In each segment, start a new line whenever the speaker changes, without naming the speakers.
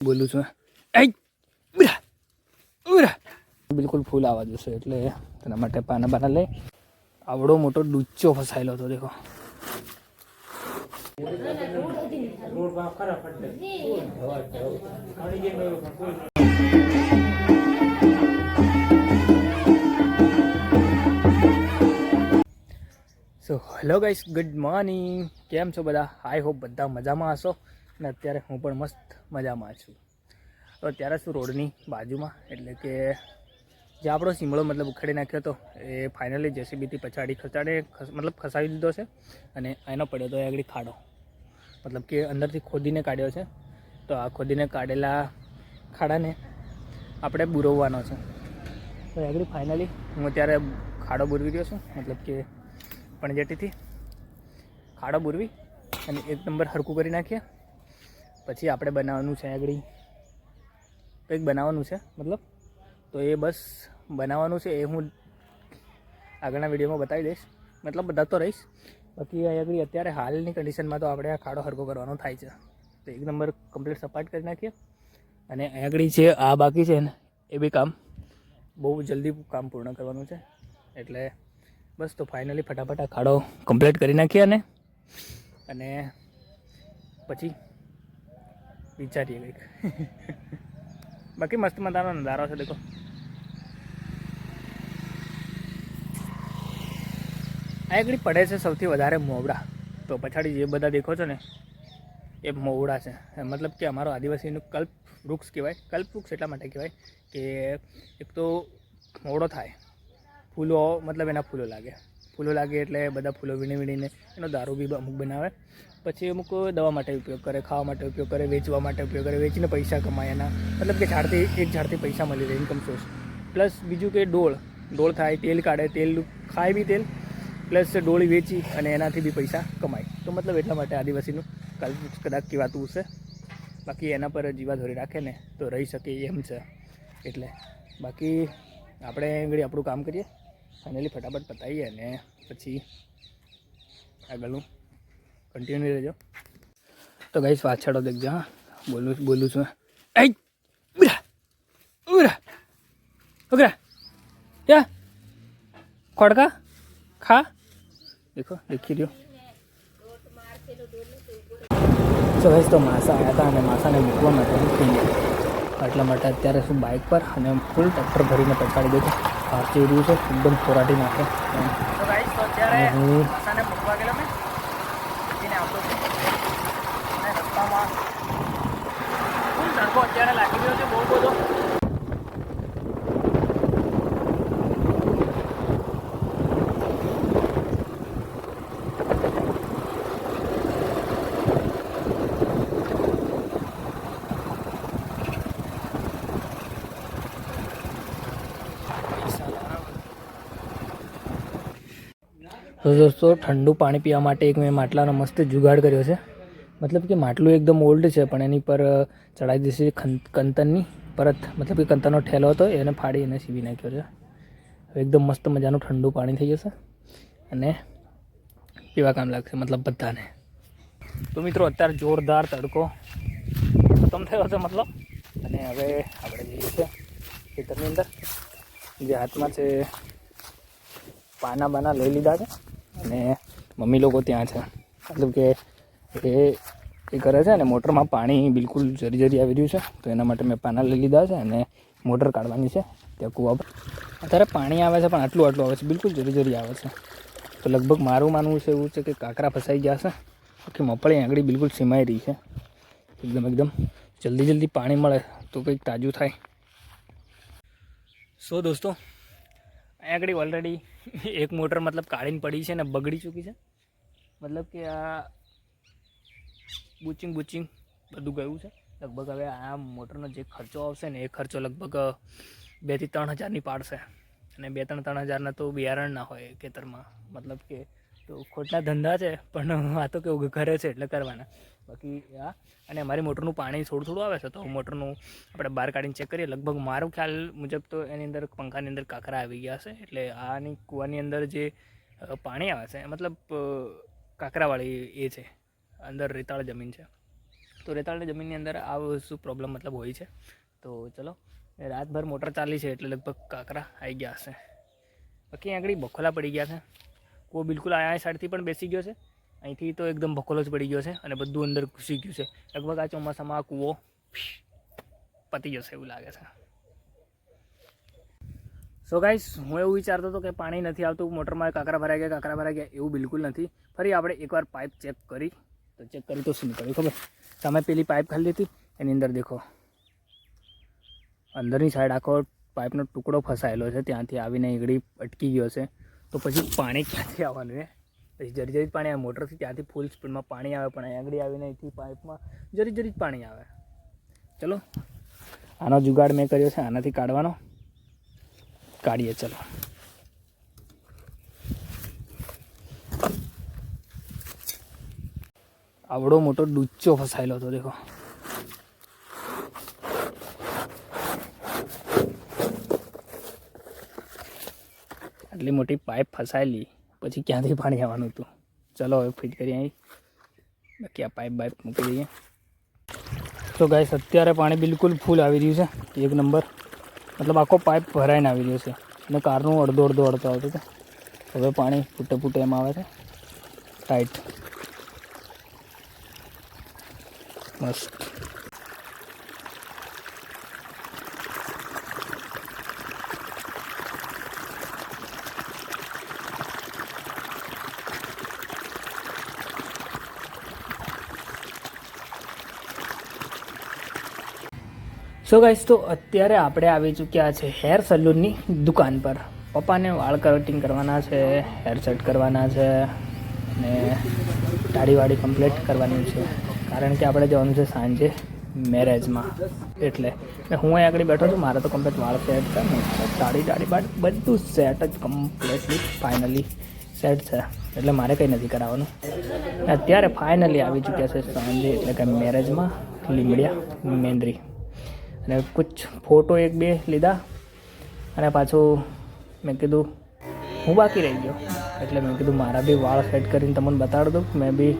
બોલું છું એ ઉરા ઉરા બિલકુલ ફૂલ આવવા જશે એટલે તેના માટે પાના બાના લઈ આવડો મોટો ડૂચો ફસાયેલો હતો દેખો so hello guys good morning કેમ છો બધા આઈ હોપ બધા મજામાં હશો અને અત્યારે હું પણ મસ્ત મજામાં છું તો અત્યારે શું રોડની બાજુમાં એટલે કે જે આપણો શિમળો મતલબ ઉખાડી નાખ્યો હતો એ ફાઇનલી જેસીબીથી પછાડી મતલબ ખસાવી દીધો છે અને એનો પડ્યો હતો આગળ ખાડો મતલબ કે અંદરથી ખોદીને કાઢ્યો છે તો આ ખોદીને કાઢેલા ખાડાને આપણે બુરવવાનો છે તો આગળ ફાઇનલી હું અત્યારે ખાડો બુરવી રહ્યો છું મતલબ કે પણ જેટીથી ખાડો બુરવી અને એક નંબર હરકું કરી નાખીએ પછી આપણે બનાવવાનું છે આગળ કંઈક બનાવવાનું છે મતલબ તો એ બસ બનાવવાનું છે એ હું આગળના વિડીયોમાં બતાવી દઈશ મતલબ બતાવતો રહીશ બાકી આગળ અત્યારે હાલની કન્ડિશનમાં તો આપણે આ ખાડો હરકો કરવાનો થાય છે તો એક નંબર કમ્પ્લીટ સપાટ કરી નાખીએ અને આગળ છે આ બાકી છે ને એ બી કામ બહુ જલ્દી કામ પૂર્ણ કરવાનું છે એટલે બસ તો ફાઇનલી ફટાફટ આ ખાડો કમ્પ્લીટ કરી નાખીએ અને પછી વિચારીએ કંઈક બાકી મસ્ત મજાનો નજારો છે દેખો આ એકડી પડે છે સૌથી વધારે મોવડા તો પછાડી જે બધા દેખો છો ને એ મોવડા છે મતલબ કે અમારો આદિવાસીનું કલ્પ વૃક્ષ કહેવાય કલ્પ વૃક્ષ એટલા માટે કહેવાય કે એક તો મોવડો થાય ફૂલો મતલબ એના ફૂલો લાગે એટલે બધા ફૂલો વીણીને એનો દારૂ બી અમુક બનાવે પછી અમુક દવા માટે ઉપયોગ કરે ખાવા માટે ઉપયોગ કરે વેચવા માટે ઉપયોગ કરે વેચીને પૈસા કમાય એના મતલબ કે ઝાડથી પૈસા મળી રહે ઇન્કમ સોર્સ પ્લસ બીજું કે ડોળ થાય તેલ કાઢે તેલ ખાય બી તેલ પ્લસ ડોળી વેચી અને એનાથી બી પૈસા કમાય તો મતલબ એટલા માટે આદિવાસીનું કલ્પવૃક્ષ કદાચ કહેવાતું હશે બાકી એના પર જીવાધોરી રાખે ને તો રહી શકે એમ છે એટલે બાકી આપણે આગળ આપણું કામ કરીએ ફાઇનલી ફટાફટ પતાવીએ અને પછી આગળનું કન્ટિન્યુ રહેજો તો ગાઈસ પાછળો દેખજો હા બોલું છું એ ઉરા ઉરા ઉરા ક્યાં ખોડકા ખા દેખી રહ્યો તો ગાઈસ તો માસા આવ્યા હતા અને માસાને મૂકવા માટે થઈ ગયા એટલા માટે અત્યારે શું બાઇક પર અને ફૂલ ટ્રેક્ટર ભરીને પછાડી દેજો બહાર જઈ રહ્યું છે એકદમ ફોરાટી નાખે તો ગાઈસ તો અત્યારે માસાને મૂકવા ગયેલો મેં ને આવતો અને રસ્તામાં ફૂલ તડકો અત્યારે લાગી ગયો છે બહુ બધો તો દોસ્તો ઠંડુ પાણી પીવા માટે એક મેં માટલાનો મસ્ત જુગાડ કર્યો છે મતલબ કે માટલું એકદમ ઓલ્ડ છે પણ એની પર ચડાવી દીધી છે કંતનની પરત મતલબ કે કંતનનો ઠેલો હતો એને ફાડી એને સીવી નાખ્યો છે એકદમ મસ્ત મજાનું ઠંડુ પાણી થઈ જશે અને પીવા કામ લાગશે મતલબ બધાને તો મિત્રો અત્યારે જોરદાર તડકો ખતમ થયો છે મતલબ અને હવે આપણે જઈએ છીએ ખેતરની અંદર જે હાથમાં છે પાના બાના લઈ લીધા છે અને મમ્મી લોકો ત્યાં છે મતલબ કે એ કરે છે અને મોટરમાં પાણી બિલકુલ જરી આવી રહ્યું છે તો એના માટે મેં પાના લઈ લીધા છે અને મોટર કાઢવાની છે ત્યાં કૂવા પર અત્યારે પાણી આવે છે પણ આટલું આવે છે બિલકુલ જરી આવે છે તો લગભગ મારું માનવું છે એવું છે કે કાંકરા ફસાઈ ગયા છે આખી મગફળી આંગળી બિલકુલ સીમાઈ રહી છે એકદમ જલ્દી પાણી મળે તો કંઈક તાજું થાય સો દોસ્તો અહીંયા આગળ ઓલરેડી એક મોટર મતલબ કાઢીને પડી છે ને બગડી ચૂકી છે મતલબ કે આ બુચિંગ બધું ગયું છે લગભગ હવે આ મોટરનો જે ખર્ચો આવશે ને એ ખર્ચો લગભગ 2 થી 3 હજારની પાડશે અને 2-3 હજારના તો બિયારણ ના હોય ખેતરમાં મતલબ કે તો ખોટના ધંધા છે પણ આ તો કેવું ઘરે છે એટલે કરવાના બાકી આ અને અમારી મોટરનું પાણી થોડું આવે છે તો મોટરનું આપણે બહાર કાઢીને ચેક કરીએ લગભગ મારું ખ્યાલ મુજબ તો એની અંદર પંખાની અંદર કાંકરા આવી ગયા છે એટલે આની કૂવાની અંદર જે પાણી આવે છે મતલબ કાંકરાવાળી એ છે અંદર રેતાળ જમીન છે તો તો રેતાળની જમીનની અંદર આ શું પ્રોબ્લેમ મતલબ હોય છે. તો ચલો રાતભર મોટર ચાલી છે એટલે લગભગ કાંકરા આવી ગયા હશે. બાકી આગળ બખોલા પડી ગયા છે. કૂવો બિલકુલ આ સાઈડથી પણ બેસી ગયો છે. અહીંથી તો એકદમ બખોલો જ પડી ગયો છે અને બધું અંદર ઘૂસી ગયું છે. લગભગ આ ચોમાસામાં આ કૂવો પતી જશે એવું લાગે છે. સો ગાઈસ, હું એવું વિચારતો હતો કે પાણી નથી આવતું મોટરમાં, કાંકરા ભરાઈ ગયા એવું બિલકુલ નથી. ફરી આપણે એકવાર પાઇપ ચેક કરી તો શું નીકળ્યું ખબર? તમે પેલી પાઇપ ખાલી હતી એની અંદર દેખો અંદરની સાઈડ આખો પાઇપનો ટુકડો ફસાયેલો છે. ત્યાંથી આવીને ઈગડી અટકી ગયો છે. તો પછી પાણી ક્યાંથી આવવાનું છે? પછી જરી જ પાણી આવે. મોટરથી ત્યાંથી ફૂલ સ્પીડમાં પાણી આવે, પણ આગળ આવીને અહીંથી પાઇપમાં જરી જ પાણી આવે. ચલો આનો જુગાડ મેં કર્યો છે, આનાથી કાઢીએ. ચલો આવડો મોટો ડૂચો ફસાયેલો હતો દેખો. આટલી મોટી પાઇપ ફસાયેલી પછી ક્યાંથી પાણી આવવાનું હતું? ચલો હવે ફિટ કરીએ અહીં. બાકી આ પાઇપ મૂકી દઈએ. તો ગાઈસ, અત્યારે પાણી બિલકુલ ફૂલ આવી રહ્યું છે. એક નંબર, મતલબ આખો પાઇપ ભરાઈને આવી રહ્યો છે અને કારનું અડધો આવતું હતું. હવે પાણી ફૂટે એમ આવે છે ટાઈટ મસ્ત. સો ગાઈસ, તો અત્યારે આપણે આવી ચૂક્યા છે હેર સલૂનની દુકાન પર. પપ્પાને વાળ કટિંગ કરવાના છે, હેર સેટ કરવાના છે અને દાઢી કમ્પ્લીટ કરવાની છે. કારણ કે આપણે જવાનું છે સાંજે મેરેજમાં. એટલે હું અહીં આગળ બેઠો છું. મારે તો કમ્પ્લીટ વાળ સેટ છે ને, દાઢી બધું સેટ જ કમ્પ્લીટલી ફાઇનલી સેટ છે. એટલે મારે કંઈ નથી કરાવવાનું. અત્યારે ફાઇનલી આવી ચૂક્યા છે સાંજે, એટલે કે મેરેજમાં લીમડિયા મેંદરી. અને કુછ ફોટો 1-2 લીધા અને પાછું મેં કીધું હું બાકી રહી ગયો. એટલે મેં કીધું મારા બી વાળ સેટ કરીને તમને બતાડી દઉં. મેં બી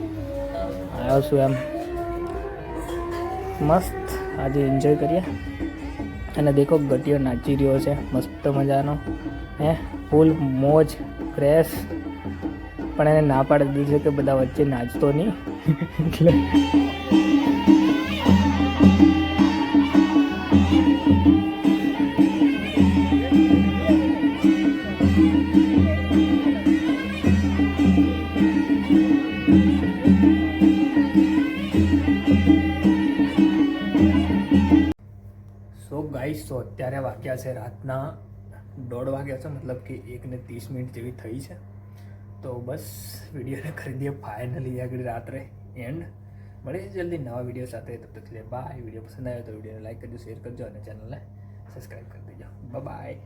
આવ્યો છું એમ. મસ્ત આજે એન્જોય કરીએ. અને દેખો ગટિયો નાચી રહ્યો છે મસ્ત મજાનો, ફૂલ મોજ ક્રેશ. પણ એને ના પાડી દીધી છે કે બધા વચ્ચે નાચતો નહીં. એટલે ગાઈસ, તો અત્યારે વાગ્યા છે રાતના 1:30 વાગ્યા છે. મતલબ કે 1:30 જેવી થઈ છે. તો બસ વિડીયોને કરી દઈએ ફાઇનલી આગળ રાત્રે એન્ડ. મળીએ જલ્દી નવા વિડીયો સાથે. તબ તક લે બાય. વિડીયો પસંદ આવ્યો તો વિડીયોને લાઈક કરજો, શેર કરજો અને ચેનલને સબસ્ક્રાઈબ કરી દેજો. બાય.